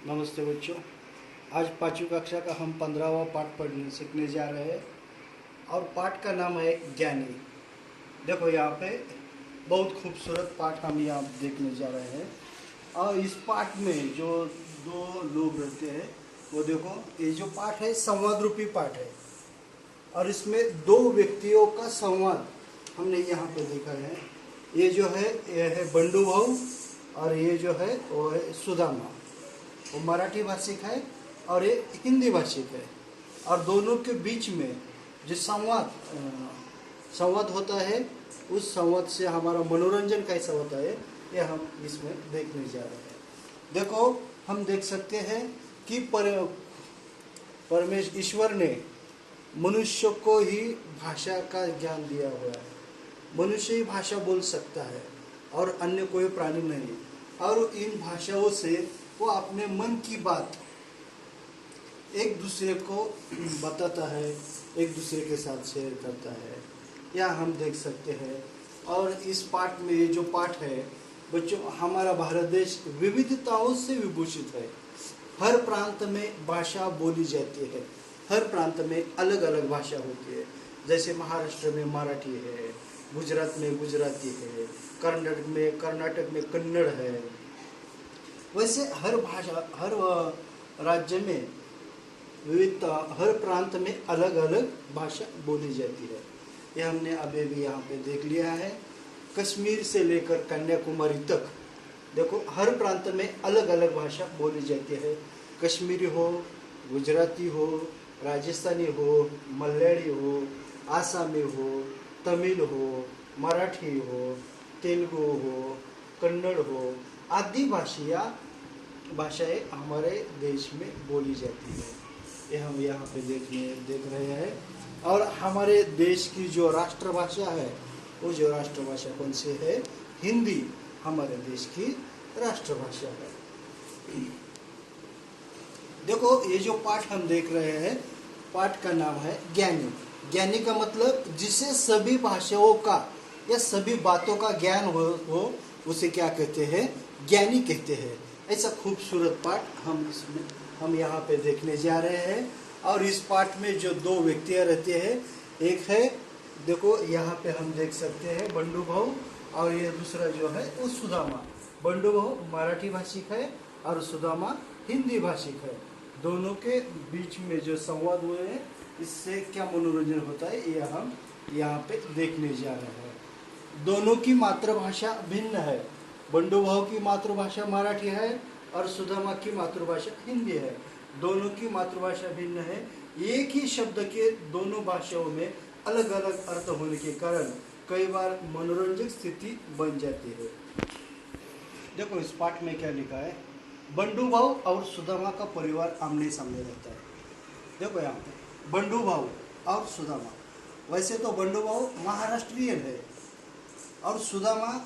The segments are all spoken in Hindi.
नमस्ते बच्चों। आज पाँचवीं कक्षा का हम 15वां पाठ पढ़ने सीखने जा रहे हैं और पाठ का नाम है ज्ञानी। देखो यहाँ पे बहुत खूबसूरत पाठ हम यहाँ देखने जा रहे हैं और इस पाठ में जो दो लोग रहते हैं वो देखो, ये जो पाठ है संवाद रूपी पाठ है और इसमें दो व्यक्तियों का संवाद हमने यहाँ पे देखा है। ये है बंडू भाऊ और ये जो है वो है सुदामा। वो मराठी भाषिक है और ये हिंदी भाषिक है और दोनों के बीच में जो संवाद होता है उस संवाद से हमारा मनोरंजन कैसा होता है ये हम इसमें देखने जा रहे हैं। देखो, हम देख सकते हैं कि परमेश्वर ईश्वर ने मनुष्य को ही भाषा का ज्ञान दिया हुआ है। मनुष्य ही भाषा बोल सकता है और अन्य कोई प्राणी नहीं, और इन भाषाओं से वो अपने मन की बात एक दूसरे को बताता है, एक दूसरे के साथ शेयर करता है, यह हम देख सकते हैं। और इस पाठ में ये जो पाठ है बच्चों, हमारा भारत देश विविधताओं से विभूषित है। हर प्रांत में भाषा बोली जाती है, हर प्रांत में अलग अलग भाषा होती है। जैसे महाराष्ट्र में मराठी है, गुजरात में गुजराती है, कर्नाटक में कन्नड़ है। वैसे हर भाषा, हर राज्य में विविधता, हर प्रांत में अलग अलग भाषा बोली जाती है। ये हमने अभी भी यहाँ पे देख लिया है। कश्मीर से लेकर कन्याकुमारी तक देखो, हर प्रांत में अलग अलग भाषा बोली जाती है। कश्मीरी हो, गुजराती हो, राजस्थानी हो, मलयाली हो, आसामी हो, तमिल हो, मराठी हो, तेलुगु हो, कन्नड़ हो, आदि भाषाएं हमारे देश में बोली जाती है। ये हम यहाँ पे देख रहे हैं। और हमारे देश की जो राष्ट्रभाषा है, वो जो राष्ट्रभाषा कौन सी है? हिंदी हमारे देश की राष्ट्रभाषा है। देखो, ये जो पाठ हम देख रहे हैं, पाठ का नाम है ज्ञानी। ज्ञानी का मतलब जिसे सभी भाषाओं का या सभी बातों का ज्ञान हो उसे क्या कहते हैं? ज्ञानी कहते हैं। ऐसा खूबसूरत पाठ हम यहाँ पे देखने जा रहे हैं। और इस पाठ में जो दो व्यक्तियाँ रहते हैं, एक है, देखो यहाँ पे हम देख सकते हैं बंडू भाऊ, और ये दूसरा जो है वो सुदामा। बंडू भाऊ मराठी भाषिक है और सुदामा हिंदी भाषिक है। दोनों के बीच में जो संवाद हुए हैं, इससे क्या मनोरंजन होता है ये हम यहाँ पे देखने जा रहे हैं। दोनों की मातृभाषा भिन्न है। बंडू भाऊ की मातृभाषा मराठी है और सुदामा की मातृभाषा हिंदी है। दोनों की मातृभाषा भिन्न है। एक ही शब्द के दोनों भाषाओं में अलग अलग अर्थ होने के कारण कई बार मनोरंजक स्थिति बन जाती है। देखो, इस पाठ में क्या लिखा है? बंडू भाऊ और सुदामा का परिवार आमने सामने रहता है। देखो यहाँ पे बंडू भाऊ और सुदामा। वैसे तो बंडू भाऊ महाराष्ट्रियन है और सुदामा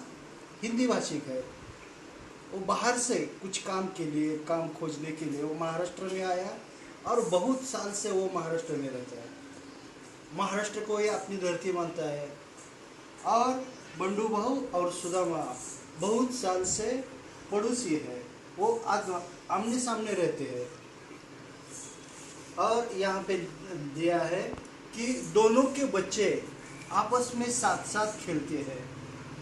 हिंदी भाषिक है। वो बाहर से कुछ काम के लिए, काम खोजने के लिए वो महाराष्ट्र में आया और बहुत साल से वो महाराष्ट्र में रहता है। महाराष्ट्र को ये अपनी धरती मानता है। और बंडू भाऊ और सुदामा बहुत साल से पड़ोसी है, वो आमने सामने रहते हैं। और यहाँ पे दिया है कि दोनों के बच्चे आपस में साथ साथ खेलते हैं।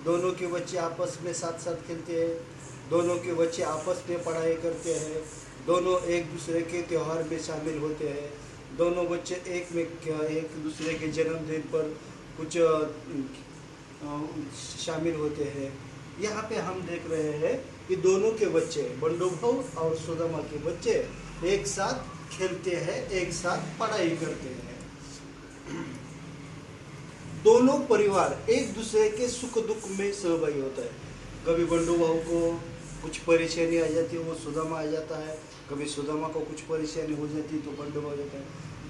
दोनों के बच्चे आपस में साथ साथ खेलते हैं। दोनों के बच्चे आपस में पढ़ाई करते हैं। दोनों एक दूसरे के त्यौहार में शामिल होते हैं। दोनों बच्चे एक दूसरे के जन्मदिन पर कुछ शामिल होते हैं। यहाँ पे हम देख रहे हैं कि दोनों के बच्चे, बंडू भाऊ और सुदामा के बच्चे एक साथ खेलते हैं, एक साथ पढ़ाई करते हैं। दोनों परिवार एक दूसरे के सुख दुख में सहभागी होता है। कभी बंडू भाऊ को कुछ परेशानी आ जाती है, वो सुदामा आ जाता है। कभी सुदामा को कुछ परेशानी हो जाती है तो बंडू भाऊ जाता है।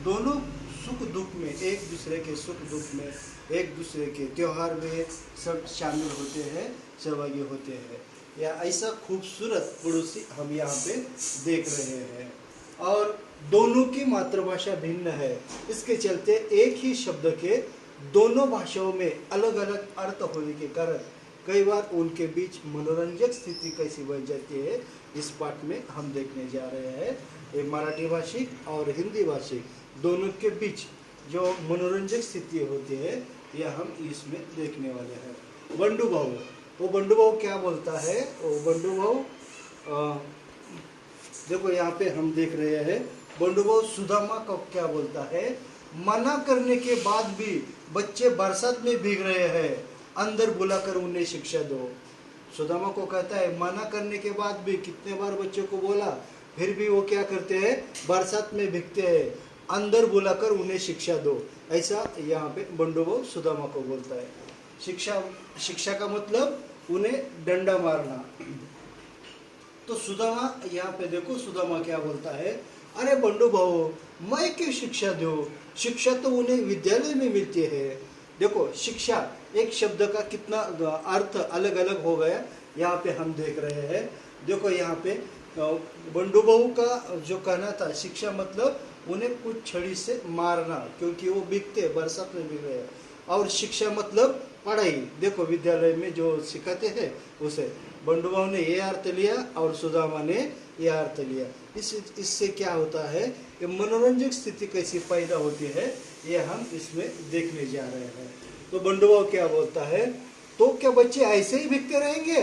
दोनों सुख दुख में, एक दूसरे के सुख दुख में, एक दूसरे के त्यौहार में सब शामिल होते हैं, सहभागी होते हैं। या ऐसा खूबसूरत पड़ोसी हम यहाँ पे देख रहे हैं। और दोनों की मातृभाषा भिन्न है, इसके चलते एक ही शब्द के दोनों भाषाओं में अलग अलग अर्थ होने के कारण कई बार उनके बीच मनोरंजक स्थिति कैसी बन जाती है, इस पाठ में हम देखने जा रहे हैं। ये मराठी भाषिक और हिंदी भाषिक दोनों के बीच जो मनोरंजक स्थिति होती है यह हम इसमें देखने वाले हैं। बंडू भाऊ, वो बंडू भाऊ क्या बोलता है? वो बंडू भाऊ देखो यहाँ पे हम देख रहे हैं, बंडू भाऊ सुदामा को क्या बोलता है? मना करने के बाद भी बच्चे बरसात में भीग रहे हैं, अंदर बुलाकर उन्हें शिक्षा दो। सुदामा को कहता है मना करने के बाद भी, कितने बार बच्चों को बोला फिर भी वो क्या करते हैं? बरसात में भीगते हैं, अंदर बुलाकर उन्हें शिक्षा दो। ऐसा यहाँ पे बंडू भाऊ सुदामा को बोलता है। शिक्षा का मतलब उन्हें डंडा मारना। तो सुदामा यहाँ पे देखो, सुदामा क्या बोलता है? अरे बंडू भाऊ, मैं क्यों शिक्षा दूं? शिक्षा तो उन्हें विद्यालय में मिलती है। देखो शिक्षा एक शब्द का कितना अर्थ अलग अलग हो गया, यहाँ पे हम देख रहे हैं। देखो यहाँ पे बंडू भाऊ का जो कहना था, शिक्षा मतलब उन्हें कुछ छड़ी से मारना, क्योंकि वो भीगते बरसात में भीग रहे हैं। और शिक्षा मतलब पढ़ाई, देखो विद्यालय में जो सिखाते हैं उसे। बंडू भाऊ ने ये अर्थ लिया और सुदामा ने ये अर्थ लिया। इससे क्या होता है, ये मनोरंजक स्थिति कैसी पैदा होती है, ये हम इसमें देखने जा रहे हैं। तो बंडू भाऊ क्या बोलता है? तो क्या बच्चे ऐसे ही भीगते रहेंगे?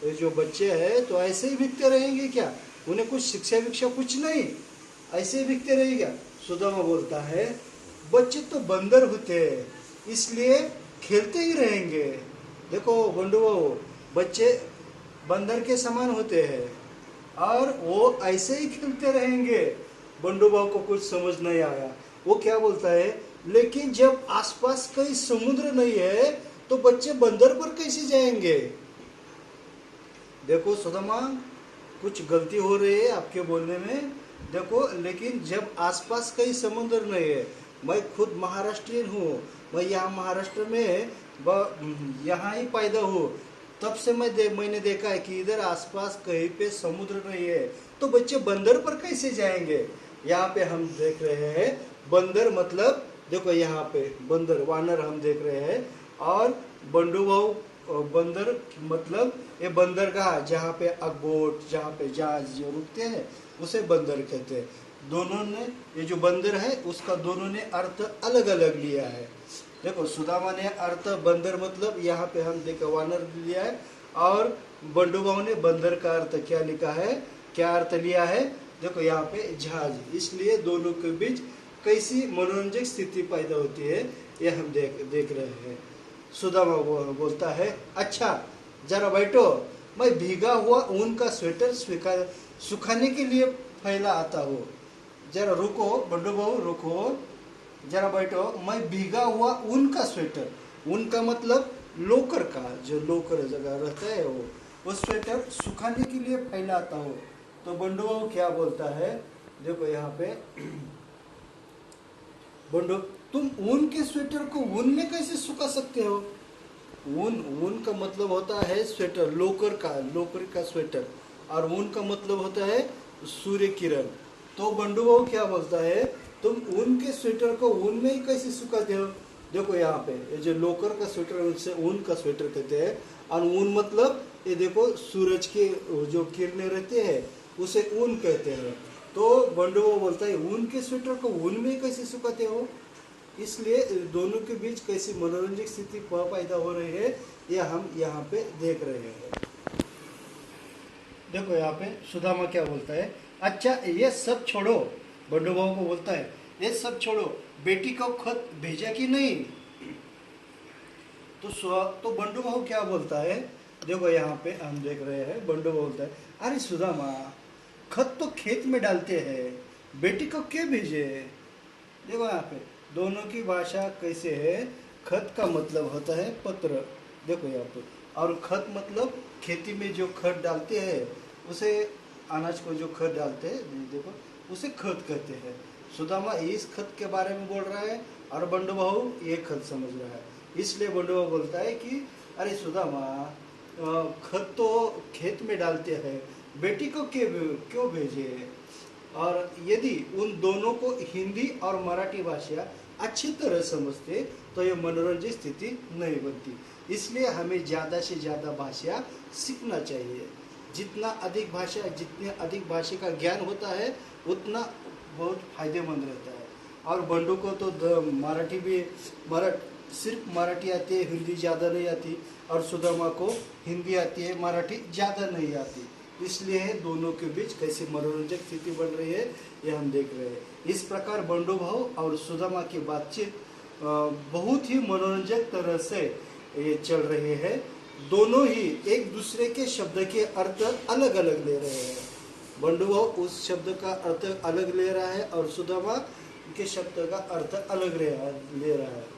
ये जो बच्चे हैं तो ऐसे ही भीगते रहेंगे क्या? उन्हें कुछ शिक्षा विक्षा कुछ नहीं, ऐसे ही भीगते रहेगा? सुदामा बोलता है बच्चे तो बंदर होते हैं, इसलिए खेलते ही रहेंगे। देखो बंडू भाऊ, बच्चे बंदर के समान होते हैं और वो ऐसे ही खेलते रहेंगे। बंडू भाऊ को कुछ समझ नहीं आया। वो क्या बोलता है? लेकिन जब आसपास कहीं समुद्र नहीं है तो बच्चे बंदर पर कैसे जाएंगे? देखो सुदामा, कुछ गलती हो रही है आपके बोलने में। देखो, लेकिन जब आसपास कहीं समुद्र नहीं है, मैं खुद महाराष्ट्रियन हूँ, मैं यहाँ महाराष्ट्र में यहाँ ही पैदा हूँ, तब से मैंने देखा है कि इधर आसपास कहीं पे समुद्र नहीं है, तो बच्चे बंदर पर कैसे जाएंगे? यहाँ पे हम देख रहे हैं बंदर मतलब, देखो यहाँ पे बंदर वानर हम देख रहे हैं, और बंडू भाऊ बंदर मतलब ये बंदरगाह जहाँ पे अगबोट, जहाँ पे जहाज जो रुकते हैं उसे बंदर कहते हैं। दोनों ने, ये जो बंदर है उसका दोनों ने अर्थ अलग अलग लिया है। देखो सुदामा ने अर्थ बंदर मतलब यहाँ पे हम देखो वानर लिया है, और बंडू भाऊ ने बंदर का अर्थ क्या लिखा है, क्या अर्थ लिया है? देखो यहाँ पे जहाज। इसलिए दोनों के बीच कैसी मनोरंजक स्थिति पैदा होती है ये हम देख रहे हैं। सुदामा बोलता है अच्छा जरा बैठो, मैं भीगा हुआ ऊन का स्वेटर सुखाने के लिए फैला आता हूँ। जरा रुको बंडू भाऊ, रुको, जरा बैठो, मैं भीगा हुआ ऊन का स्वेटर, ऊन का मतलब लोकर का, जो लोकर जगह रहता है वो स्वेटर सुखाने के लिए फैलाता हूँ। तो बंडू भाऊ क्या बोलता है? देखो यहाँ पे बंडू, तुम ऊन के स्वेटर को ऊन में कैसे सुखा सकते हो? ऊन का मतलब होता है स्वेटर, लोकर का स्वेटर, और ऊन का मतलब होता है सूर्य किरण। तो बंडू भाऊ क्या बोलता है? तुम ऊन के स्वेटर को ऊन में ही कैसे सुखाते हो? देखो यहाँ पे ये जो लोकर का स्वेटर है उसे ऊन का स्वेटर कहते हैं, और ऊन मतलब ये देखो सूरज के जो किरणें रहते हैं उसे ऊन कहते हैं। तो बंडू भाऊ बोलता है ऊन के स्वेटर को ऊन में कैसे सुखाते हो? इसलिए दोनों के बीच कैसी मनोरंजक स्थिति पैदा हो रही है ये हम यहाँ पे देख रहे हैं। देखो यहाँ पे सुदामा क्या बोलता है? अच्छा ये सब छोड़ो, बंडू भाऊ को बोलता है ये सब छोड़ो, बेटी को खत भेजा कि नहीं? तो बंडू भाऊ क्या बोलता है? देखो यहाँ पे हम देख रहे हैं, बंडू भाऊ बोलता है अरे सुदामा, खत तो खेत में डालते हैं, बेटी को क्यों भेजे? देखो यहाँ पे दोनों की भाषा कैसे है। खत का मतलब होता है पत्र, देखो यहाँ पे, और खत मतलब खेती में जो खत डालते हैं उसे, अनाज को जो खत डालते हैं देखो उसे खत कहते हैं। सुदामा इस खत के बारे में बोल रहा है और बंडू भाऊ ये खत समझ रहा है। इसलिए बंडू भाऊ बोलता है कि अरे सुदामा, खत तो खेत में डालते हैं, बेटी को क्यों भेजे? और यदि उन दोनों को हिंदी और मराठी भाषा अच्छी तरह समझते तो ये मनोरंजक स्थिति नहीं बनती। इसलिए हमें ज़्यादा से ज़्यादा भाषा सीखना चाहिए। जितना अधिक भाषा, जितने अधिक भाषा का ज्ञान होता है उतना बहुत फायदेमंद रहता है। और बंडू को तो मराठी भी सिर्फ मराठी आती है, हिंदी ज़्यादा नहीं आती, और सुदामा को हिंदी आती है, मराठी ज़्यादा नहीं आती। इसलिए दोनों के बीच कैसी मनोरंजक स्थिति बन रही है ये हम देख रहे हैं। इस प्रकार बंडू भाव और सुदामा की बातचीत बहुत ही मनोरंजक तरह से ये चल रही है। दोनों ही एक दूसरे के शब्द के अर्थ अलग अलग ले रहे हैं। बंडू भाव उस शब्द का अर्थ अलग ले रहा है और सुदामा के शब्द का अर्थ अलग ले रहा है।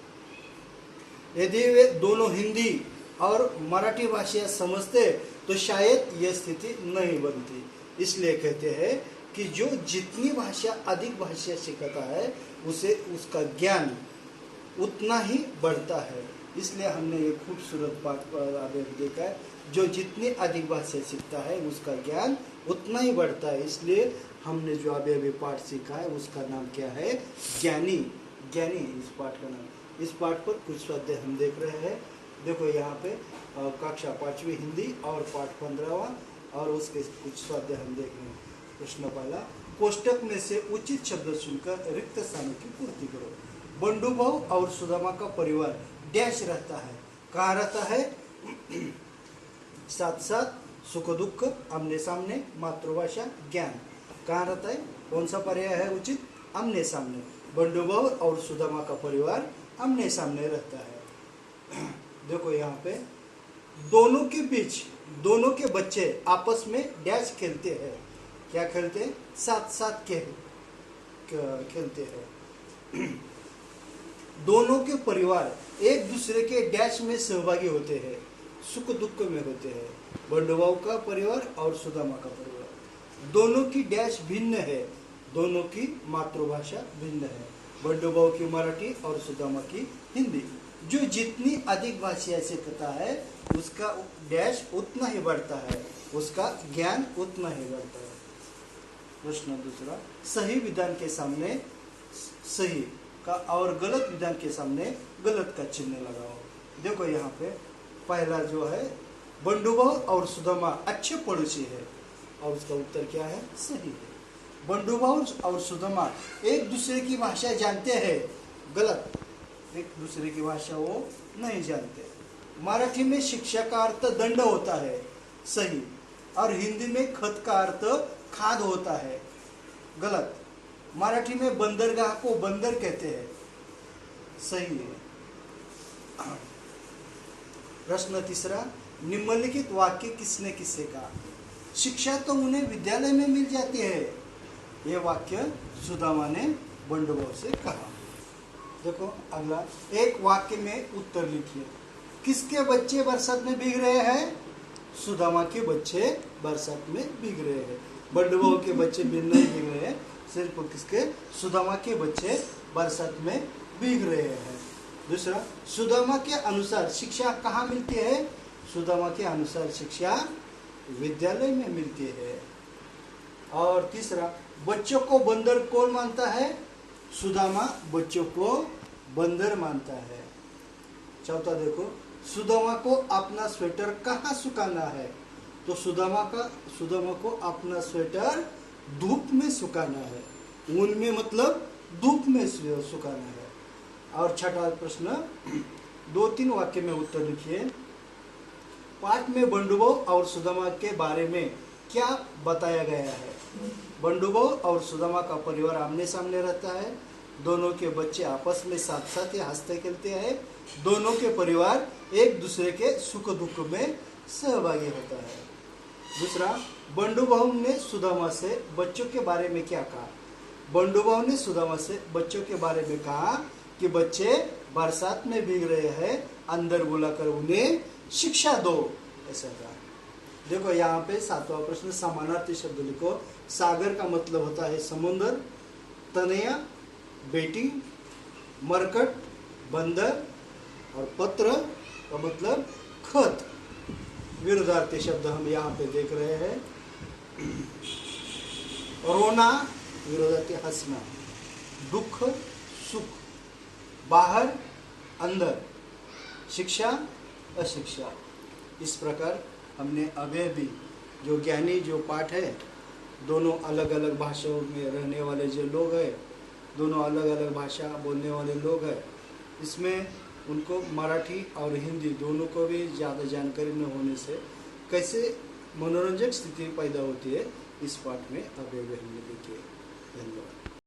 यदि वे दोनों हिंदी और मराठी भाषा समझते तो शायद यह स्थिति नहीं बनती। इसलिए कहते हैं कि जो जितनी भाषा अधिक भाषा सीखता है उसे उसका ज्ञान उतना ही बढ़ता है। इसलिए हमने ये खूबसूरत बात अभी देखा है, जो जितनी अधिक भाषा सीखता है उसका ज्ञान उतना ही बढ़ता है। इसलिए हमने जो अभी पाठ सीखा है उसका नाम क्या है? ज्ञानी। ज्ञानी इस पाठ का नाम। इस पाठ पर कुछ स्वाध्याय हम देख रहे हैं। देखो यहाँ पे कक्षा 5वीं हिंदी और पाठ 15वां और उसके कुछ स्वाध्याय हम देख रहे हैं। प्रश्न पहला, कोष्टक में से उचित शब्द चुनकर रिक्त स्थानों की पूर्ति करो। बंडू भाव और सुदामा का परिवार डैश रहता है। कहाँ रहता है? साथ साथ सुख दुख, आमने सामने, मातृभाषा, ज्ञान। कहाँ रहता है? कौन सा पर्याय है उचित? आमने सामने। बंडू भाव और सुदामा का परिवार आमने सामने रहता है। देखो यहाँ पे दोनों के बीच दोनों के बच्चे आपस में डैश खेलते हैं। क्या खेलते हैं? साथ साथ खेलते हैं। दोनों के परिवार एक दूसरे के डैश में सहभागी होते हैं, सुख दुख में होते हैं। बंडू भाव का परिवार और सुदामा का परिवार दोनों की डैश भिन्न है, दोनों की मातृभाषा भिन्न है। बंडू भाव की मराठी और सुदामा की हिंदी। जो जितनी अधिक भाषा सीखता है उसका डैश उतना ही बढ़ता है, उसका ज्ञान उतना ही बढ़ता है। प्रश्न दूसरा, सही विधान के सामने सही का और गलत विधान के सामने गलत का चिन्ह लगाओ। देखो यहाँ पे पहला जो है, बंडू भाव और सुदामा अच्छे पड़ोसी है, और उसका उत्तर क्या है? सही है। बंडू भाव और सुदामा एक दूसरे की भाषा जानते हैं, गलत। एक दूसरे की भाषा वो नहीं जानते। मराठी में शिक्षा का अर्थ दंड होता है, सही। और हिंदी में खत का अर्थ खाद होता है, गलत। मराठी में बंदरगाह को बंदर कहते हैं, सही है। प्रश्न तीसरा, निम्नलिखित वाक्य किसने किससे कहा? शिक्षा तो उन्हें विद्यालय में मिल जाती है, यह वाक्य सुदामा ने बंडू भाव से कहा। देखो अगला, एक वाक्य में उत्तर लिखिए। किसके बच्चे बरसात में भीग रहे हैं? सुदामा के बच्चे बरसात में भीग रहे हैं। बंडू भाव के बच्चे भी नहीं भीग रहे हैं, सिर्फ किसके? सुदामा के बच्चे बरसात में भीग रहे हैं। दूसरा, सुदामा के अनुसार शिक्षा कहाँ मिलती है? सुदामा के अनुसार शिक्षा विद्यालय में मिलती है। और तीसरा, बच्चों को बंदर कौन मानता है? सुदामा बच्चों को बंदर मानता है। चौथा देखो, सुदामा को अपना स्वेटर कहाँ सुखाना है? तो सुदामा को अपना स्वेटर धूप में सुखाना है। ऊन में मतलब धूप में सुखाना है। और छठा प्रश्न, 2-3 वाक्य में उत्तर लिखिए। पाठ में बंडू भाव और सुदामा के बारे में क्या बताया गया है? बंडू भाव और सुदामा का परिवार आमने सामने रहता है, दोनों के बच्चे आपस में साथ साथ हंसते खेलते हैं, दोनों के परिवार एक दूसरे के सुख दुख में सहभागी होता है। दूसरा, बंडू भाव ने सुदामा से बच्चों के बारे में क्या कहा? बंडू भाव ने सुदामा से बच्चों के बारे में कहा कि बच्चे बरसात में भीग रहे हैं, अंदर बुलाकर उन्हें शिक्षा दो, ऐसा कहा। देखो यहाँ पे 7वां प्रश्न, समानार्थी शब्द लिखो। सागर का मतलब होता है समुद्र, तनया बेटी, मरकट बंदर, और पत्र का मतलब खत। विरुद्धार्थी शब्द हम यहाँ पे देख रहे हैं। रोना विरोधार्थी हंसना, दुख सुख, बाहर अंदर, शिक्षा अशिक्षा। इस प्रकार हमने अभी भी जो ज्ञानी जो पाठ है, दोनों अलग अलग भाषाओं में रहने वाले जो लोग हैं, दोनों अलग अलग भाषा बोलने वाले लोग हैं, इसमें उनको मराठी और हिंदी दोनों को भी ज़्यादा जानकारी न होने से कैसे मनोरंजक स्थिति पैदा होती है, इस पाठ में अभी हमने देखी है। धन्यवाद।